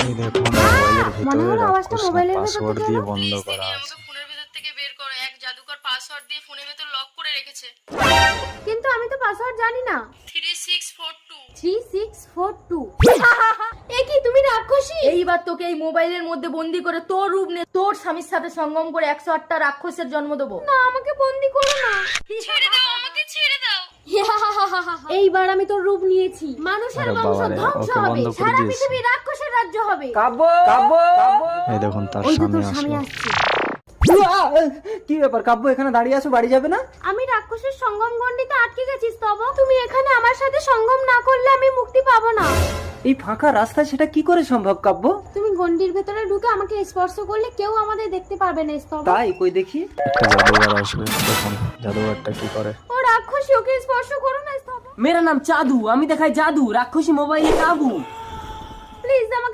এই দেখুন মোবাইলের মনে ভিতরে হলো আওয়াজটা রাক্ষস মোবাইলের ভেতর পাসওয়ার্ড থেকে দিয়ে এলো। বন্ধ প্লিজ করা দিদি আছে। আমাকে ফোনের ভেতর থেকে বের করো, এক জাদুকর পাসওয়ার্ড দিয়ে ফোনের ভেতর লক করে রেখেছে। কিন্তু আমি তো পাসওয়ার্ড জানি না। 3642। 3642 এ কি তুমি রাক্ষসী? এইবার তোকে এই মোবাইলের মধ্যে বন্দি করে তোর রূপ নে তোর স্বামীর সাথে সঙ্গম করে 108টা রাক্ষসের জন্ম দেবো। না, আমাকে বন্দি করো না। ছেড়ে দাও আমাকে, ছেড়ে দাও। এইবার আমি তোর রূপ নিয়েছি। মানুষের আরে বংশ বাবারে, ধ্বংস ওকে হবে, বন্ধ করে সারা দিয়েছি। পৃথিবী রাক্ষসের রাজ্য হবে। কাব্য কাব্য এই দেখুন তার ওই যে স্বামী তোর স্বামী আসলো। আসছে। কি ব্যাপার কাব্য, এখানে দাঁড়িয়ে আছো, বাড়ি যাবে না? আমি রাক্ষসের সঙ্গম গণ্ডিতে আটকে গেছি স্তব। তুমি এখানে আমার সাথে সঙ্গম না করলে আমি মুক্তি পাবো না। এই ফাঁকা রাস্তায় সেটা কি করে সম্ভব কাব্য? তুমি গণ্ডির ভেতরে ঢুকে আমাকে স্পর্শ করলে কেউ আমাদের দেখতে পারবে না স্তব। তাই কই দেখি। একটা জাদুঘর আসবে, দেখুন জাদুঘরটা কি করে। ও রাক্ষসী, ওকে স্পর্শ করো না স্তব। मेरा नाम चादू, আমি দেখাই জাদু, রাক্ষসী মোবাইলে কাবু। প্লিজ আমাকে